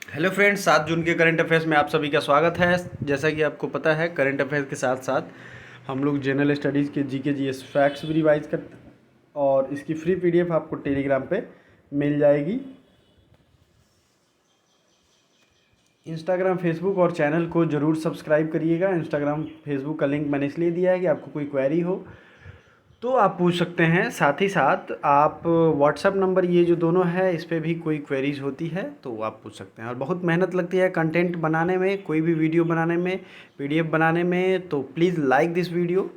Hello friends, 7 जून के current affairs में आप सभी का स्वागत है। जैसा कि आपको पता है, करंट अफेयर्स के साथ साथ हम लोग जनरल स्टडीज़ के जीके जीएस फैक्ट्स भी रिवाइज करते हैं और इसकी फ्री पीडीएफ आपको टेलीग्राम पे मिल जाएगी। इंस्टाग्राम, फेसबुक और चैनल को ज़रूर सब्सक्राइब करिएगा। इंस्टाग्राम फेसबुक का लिंक मैंने इसलिए दिया है कि आपको कोई क्वेरी हो तो आप पूछ सकते हैं। साथ ही साथ आप व्हाट्सएप नंबर, ये जो दोनों है, इस पे भी कोई क्वेरीज होती है तो आप पूछ सकते हैं। और बहुत मेहनत लगती है कंटेंट बनाने में, कोई भी वीडियो बनाने में, पीडीएफ बनाने में, तो प्लीज़ लाइक दिस वीडियो।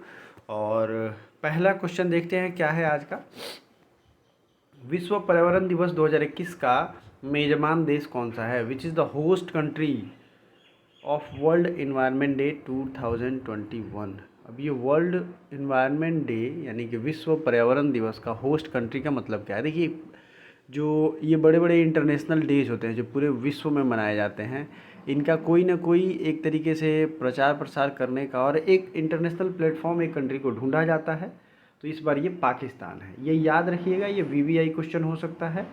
और पहला क्वेश्चन देखते हैं क्या है आज का। विश्व पर्यावरण दिवस 2021 का मेजबान देश कौन सा है? Which is the host country of world environment day 2021। अब ये वर्ल्ड इन्वायरमेंट डे यानी कि विश्व पर्यावरण दिवस का होस्ट कंट्री का मतलब क्या है? देखिए, जो ये बड़े बड़े इंटरनेशनल डेज होते हैं जो पूरे विश्व में मनाए जाते हैं, इनका कोई ना कोई एक तरीके से प्रचार प्रसार करने का और एक इंटरनेशनल प्लेटफॉर्म एक कंट्री को ढूंढा जाता है। तो इस बार ये पाकिस्तान है। ये याद रखिएगा, ये वीवीआई क्वेश्चन हो सकता है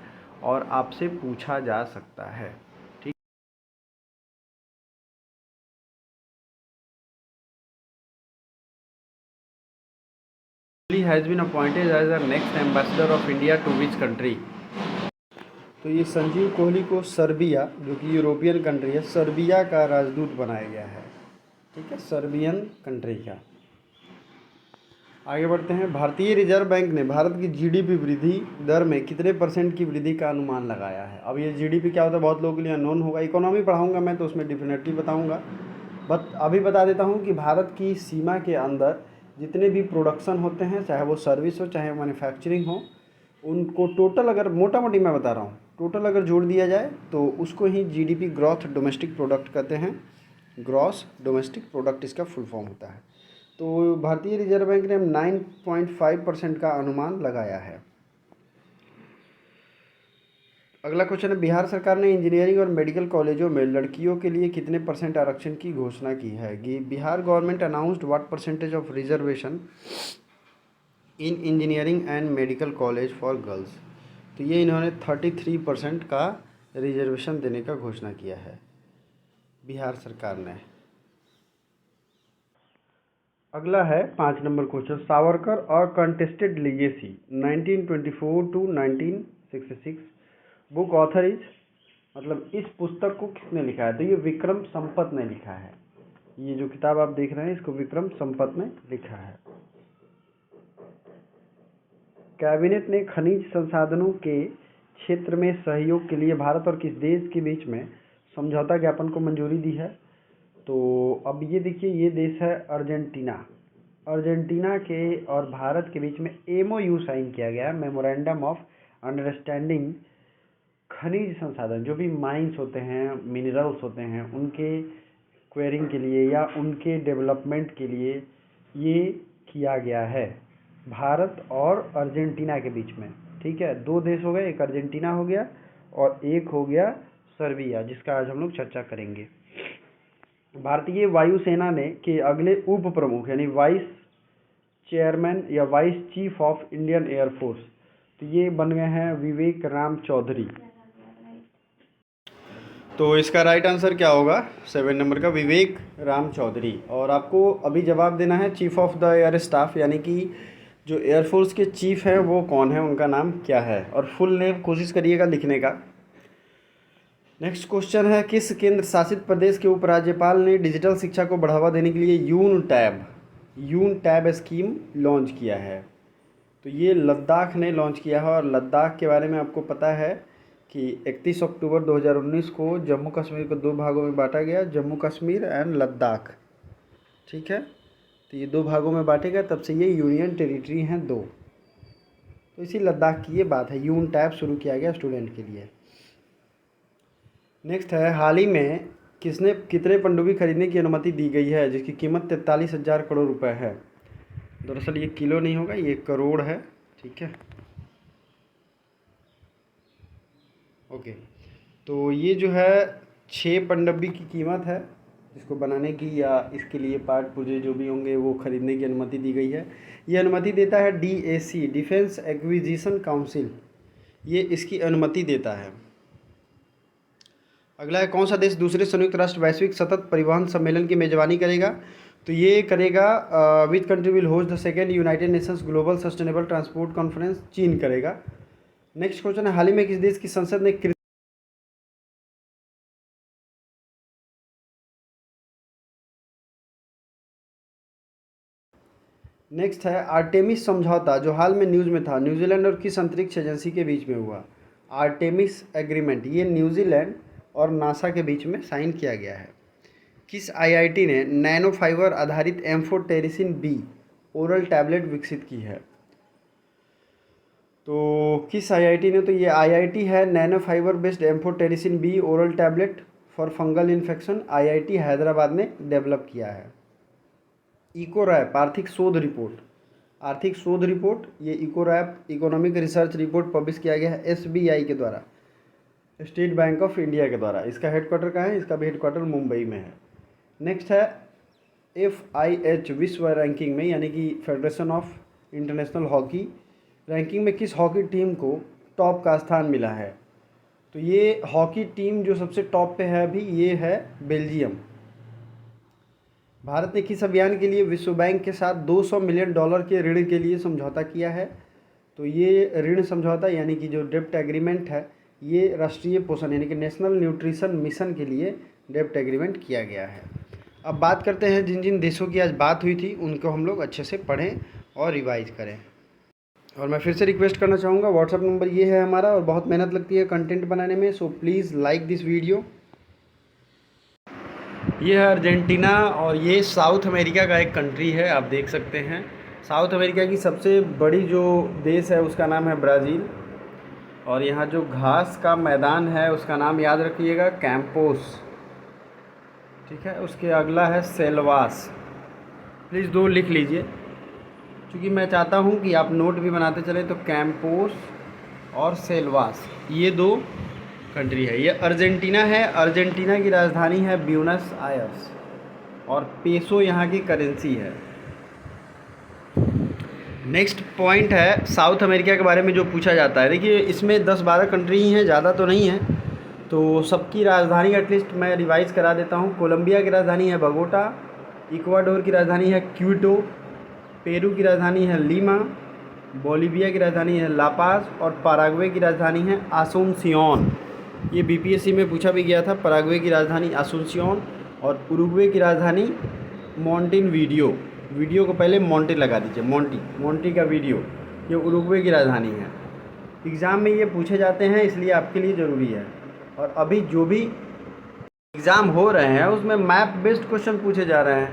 और आपसे पूछा जा सकता है। He has been appointed as the next ambassador of India to which country? तो ये संजीव कोहली को सर्बिया, जो कि यूरोपियन कंट्री है, सर्बिया का राजदूत बनाया गया है। ठीक है, सर्बियन कंट्री का। आगे बढ़ते हैं। भारतीय रिजर्व बैंक ने भारत की जीडीपी वृद्धि दर में कितने % की वृद्धि का अनुमान लगाया है? अब ये जीडीपी क्या होता है बहुत लोगों के लिए अननोन होगा। इकोनॉमी पढ़ाऊंगा मैं तो उसमें डेफिनेटली बताऊंगा, बट अभी बता देता हूँ कि भारत की सीमा के अंदर जितने भी प्रोडक्शन होते हैं, चाहे वो सर्विस हो चाहे मैन्युफैक्चरिंग हो, उनको टोटल अगर मोटा मोटी मैं बता रहा हूँ, टोटल अगर जोड़ दिया जाए तो उसको ही जीडीपी, ग्रोथ डोमेस्टिक प्रोडक्ट कहते हैं। ग्रॉस डोमेस्टिक प्रोडक्ट इसका फुल फॉर्म होता है। तो भारतीय रिजर्व बैंक ने 9.5% का अनुमान लगाया है। अगला क्वेश्चन है, बिहार सरकार ने इंजीनियरिंग और मेडिकल कॉलेजों में लड़कियों के लिए कितने % आरक्षण की घोषणा की है? Bihar government announced what % of reservation in engineering and medical college for girls. तो ये इन्होंने 33% का रिजर्वेशन देने का घोषणा किया है बिहार सरकार ने। अगला है 5 नंबर क्वेश्चन, सावरकर और contested legacy 1924 to 1966 book author is, मतलब इस पुस्तक को किसने लिखा है? तो ये विक्रम संपत ने लिखा है। ये जो किताब आप देख रहे हैं इसको विक्रम संपत ने लिखा है। कैबिनेट ने खनिज संसाधनों के क्षेत्र में सहयोग के लिए भारत और किस देश के बीच में समझौता ज्ञापन को मंजूरी दी है? तो अब ये देखिए, ये देश है अर्जेंटीना। अर्जेंटीना के और भारत के बीच में एमओयू साइन किया गया, मेमोरेंडम ऑफ अंडरस्टैंडिंग। खनिज संसाधन, जो भी माइंस होते हैं, मिनरल्स होते हैं, उनके क्वेरिंग के लिए या उनके डेवलपमेंट के लिए ये किया गया है भारत और अर्जेंटीना के बीच में। ठीक है, 2 देश हो गए, एक अर्जेंटीना हो गया और एक हो गया सर्बिया, जिसका आज हम लोग चर्चा करेंगे। भारतीय वायुसेना ने के अगले उप प्रमुख यानी वाइस चेयरमैन या vice chief of Indian air force, तो ये बन गए हैं विवेक राम चौधरी। तो इसका राइट आंसर क्या होगा? 7 नंबर का विवेक राम चौधरी। और आपको अभी जवाब देना है chief of the air staff, यानी कि जो एयरफोर्स के चीफ हैं वो कौन है, उनका नाम क्या है, और फुल नेम कोशिश करिएगा लिखने का। नेक्स्ट क्वेश्चन है, किस केंद्र शासित प्रदेश के उपराज्यपाल ने डिजिटल शिक्षा को बढ़ावा देने के लिए यून टैब स्कीम लॉन्च किया है? तो ये लद्दाख ने लॉन्च किया है। और लद्दाख के बारे में आपको पता है कि 31 अक्टूबर 2019 को जम्मू कश्मीर को 2 भागों में बांटा गया, जम्मू कश्मीर एंड लद्दाख। ठीक है, तो ये 2 भागों में बांटे गए, तब से ये यूनियन टेरिटरी हैं 2। तो इसी लद्दाख की ये बात है, यून टैब शुरू किया गया स्टूडेंट के लिए। नेक्स्ट है, हाल ही में कितने पनडुब्बी खरीदने की अनुमति दी गई है जिसकी कीमत 43,000 करोड़ रुपए है? दरअसल ये किलो नहीं होगा, ये करोड़ है। ठीक है, ओके। तो ये जो है 6 पनडुब्बी की कीमत है इसको बनाने की, या इसके लिए पार्ट पुर्जे जो भी होंगे वो खरीदने की अनुमति दी गई है। ये अनुमति देता है डीएसी, डिफेंस एक्विजिशन काउंसिल, ये इसकी अनुमति देता है। अगला है कौन सा देश दूसरे संयुक्त राष्ट्र वैश्विक सतत परिवहन सम्मेलन की मेजबानी करेगा? तो ये करेगा which country will host the second United Nations global sustainable transport conference? चीन करेगा। नेक्स्ट क्वेश्चन है हाल ही में किस देश की संसद ने नेक्स्ट है आर्टेमिस समझौता जो हाल में न्यूज़ में था, न्यूजीलैंड और किस अंतरिक्ष एजेंसी के बीच में हुआ? आर्टेमिस एग्रीमेंट ये न्यूजीलैंड और नासा के बीच में साइन किया गया है। किस आईआईटी ने नैनो फाइबर आधारित एम्फोटेरिसिन बी ओरल टैबलेट विकसित की है? तो किस आईआईटी ने? तो ये आईआईटी है nano fibre based amphotericin be oral tablet for fungal infection, IIT Hyderabad ने डेवलप किया है। इकोरैप आर्थिक शोध रिपोर्ट ये Ecowrap economic research report publish किया गया है एसबीआई के द्वारा, स्टेट बैंक ऑफ इंडिया के द्वारा। इसका हेडक्वार्टर कहाँ है? इसका भी हेडक्वार्टर मुंबई में है। नेक्स्ट है FIH विश्व रैंकिंग में यानी कि federation of international hockey ranking में किस हॉकी टीम को टॉप का स्थान मिला है? तो ये हॉकी टीम जो सबसे टॉप पे है अभी ये है बेल्जियम। भारत ने किस अभियान के लिए विश्व बैंक के साथ $200 मिलियन के ऋण के लिए समझौता किया है? तो ये ऋण समझौता यानी कि जो डेप्ट एग्रीमेंट है ये राष्ट्रीय पोषण यानी कि नेशनल न्यूट्रिशन मिशन के लिए डेप्ट एग्रीमेंट किया गया है। अब बात करते हैं जिन जिन देशों की आज बात हुई थी उनको हम लोग अच्छे से पढ़ें और रिवाइज करें। और मैं फिर से रिक्वेस्ट करना चाहूँगा, व्हाट्सअप नंबर ये है हमारा और बहुत मेहनत लगती है कंटेंट बनाने में, so please like this video. ये है अर्जेंटीना और ये साउथ अमेरिका का एक कंट्री है, आप देख सकते हैं। साउथ अमेरिका की सबसे बड़ी जो देश है उसका नाम है ब्राज़ील और यहाँ जो घास का मैदान है उसका नाम याद रखिएगा कैंपोस, ठीक है। उसके अगला है सेल्वास, प्लीज़ दो लिख लीजिए क्योंकि मैं चाहता हूँ कि आप नोट भी बनाते चलें। तो कैंपोस और सेल्वास ये दो कंट्री है। ये अर्जेंटीना है, अर्जेंटीना की राजधानी है ब्यूनस आयर्स और पेसो यहाँ की करेंसी है। नेक्स्ट पॉइंट है साउथ अमेरिका के बारे में जो पूछा जाता है, देखिए इसमें 10-12 कंट्री ही हैं, ज़्यादा तो नहीं है, तो सबकी राजधानी एटलीस्ट मैं रिवाइज़ करा देता हूँ। कोलंबिया की राजधानी है बगोटा, इक्वाडोर की राजधानी है क्यूटो, पेरू की राजधानी है लीमा, बोलीविया की राजधानी है लापाज और पैराग्वे की राजधानी है आसुनसियोन। ये बीपीएससी में पूछा भी गया था, पैराग्वे की राजधानी आसुनसियोन और उरुग्वे की राजधानी मोंटेवीडियो। वीडियो को पहले मोंटे लगा दीजिए, मोंटी का वीडियो, ये उरुग्वे की राजधानी है। एग्ज़ाम में ये पूछे जाते हैं इसलिए आपके लिए ज़रूरी है। और अभी जो भी एग्ज़ाम हो रहे हैं उसमें मैप बेस्ड क्वेश्चन पूछे जा रहे हैं,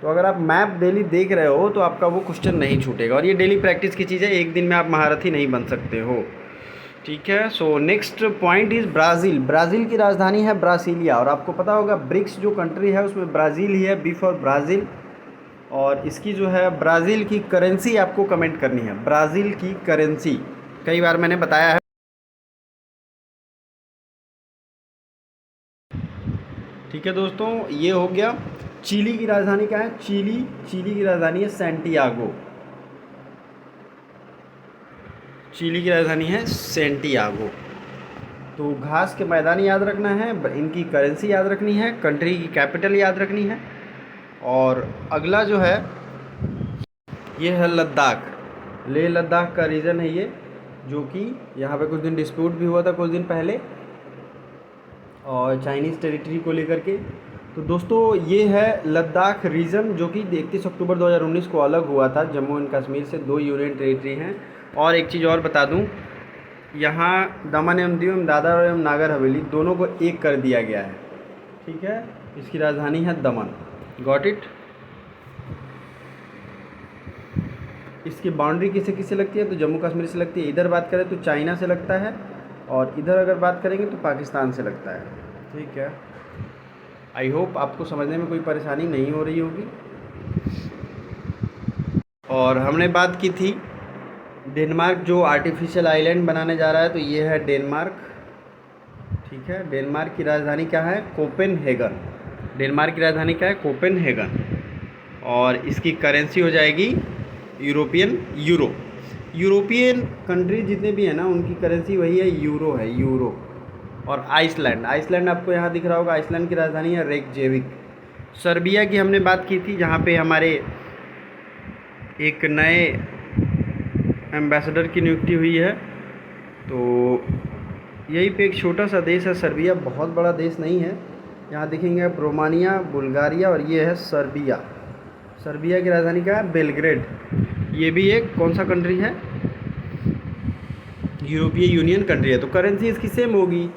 तो अगर आप मैप डेली देख रहे हो तो आपका वो क्वेश्चन नहीं छूटेगा। और ये डेली प्रैक्टिस की चीज़ है, एक दिन में आप महारथी नहीं बन सकते हो, ठीक है। So next point is Brazil. Brazil की राजधानी है ब्रासिलिया और आपको पता होगा ब्रिक्स जो कंट्री है उसमें ब्राज़ील ही है, बी फॉर ब्राज़ील। और इसकी जो है ब्राज़ील की करेंसी आपको कमेंट करनी है, ब्राज़ील की करेंसी, कई बार मैंने बताया है, ठीक है दोस्तों। ये हो गया। चिली की राजधानी क्या है? चिली की राजधानी है सैंटियागो, चिली की राजधानी है सैंटियागो। तो घास के मैदान याद रखना है, इनकी करेंसी याद रखनी है, कंट्री की कैपिटल याद रखनी है। और अगला जो है ये है लद्दाख, लेह लद्दाख का रीजन है ये, जो कि यहाँ पे कुछ दिन डिस्प्यूट भी हुआ था कुछ दिन पहले और चाइनीज़ टेरिटरी को लेकर के। तो दोस्तों ये है लद्दाख रीजन जो कि 31 अक्टूबर 2019 को अलग हुआ था जम्मू एंड कश्मीर से, 2 यूनियन टेरिटरी हैं। और एक चीज़ और बता दूं, यहाँ दमन एवं दीव एवं दादरा एवं नागर हवेली दोनों को एक कर दिया गया है, ठीक है। इसकी राजधानी है दमन, गॉट इट। इसकी बाउंड्री किसे किसे लगती है? तो जम्मू कश्मीर से लगती है। इधर बात करें तो चाइना से लगता है और इधर अगर बात करेंगे तो पाकिस्तान से लगता है, ठीक है। आई होप आपको समझने में कोई परेशानी नहीं हो रही होगी। और हमने बात की थी डेनमार्क जो आर्टिफिशियल आइलैंड बनाने जा रहा है, तो ये है डेनमार्क, ठीक है। डेनमार्क की राजधानी क्या है? कोपेनहेगन। डेनमार्क की राजधानी क्या है? कोपेनहेगन। और इसकी करेंसी हो जाएगी यूरोपियन कंट्री जितने भी हैं ना उनकी करेंसी वही है, यूरो है, यूरो, और आइसलैंड। आइसलैंड आपको यहाँ दिख रहा होगा, आइसलैंड की राजधानी है रेकजेविक। सर्बिया की हमने बात की थी, जहाँ पे हमारे एक नए एम्बेसडर की नियुक्ति हुई है। तो यहीं पे एक छोटा सा देश है सर्बिया, बहुत बड़ा देश नहीं है। यहाँ दिखेंगे आप रोमानिया, बुल्गारिया और ये है सर्बिया। सर्बिया की राजधानी क्या है? बेलग्रेड। ये भी एक कौन सा कंट्री है? यूरोपीय यूनियन कंट्री है। तो करेंसी इसकी सेम होगी।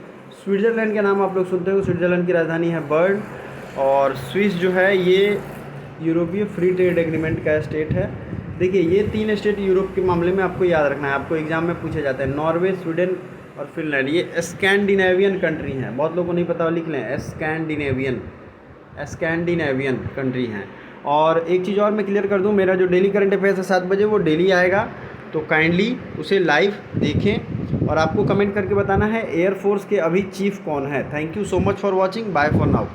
स्विट्ज़रलैंड का नाम आप लोग सुनते हो, स्विट्ज़रलैंड की राजधानी है बर्न। और स्विस जो है ये यूरोपीय फ्री ट्रेड एग्रीमेंट का स्टेट है। देखिए ये 3 स्टेट यूरोप के मामले में आपको याद रखना है, आपको एग्जाम में पूछे जाते हैं। नॉर्वे, स्वीडन और फिनलैंड, ये स्कैंडिनेवियन कंट्री हैं। बहुत लोगों को नहीं पता, लिख लें, स्कैंडिनेवियन कंट्री हैं। और एक चीज़ और मैं क्लियर कर दूं, मेरा जो डेली करंट अफेयर्स है 7 बजे, वो डेली आएगा, तो काइंडली उसे लाइव देखें। और आपको कमेंट करके बताना है एयरफोर्स के अभी चीफ कौन है। Thank you so much for watching, bye for now.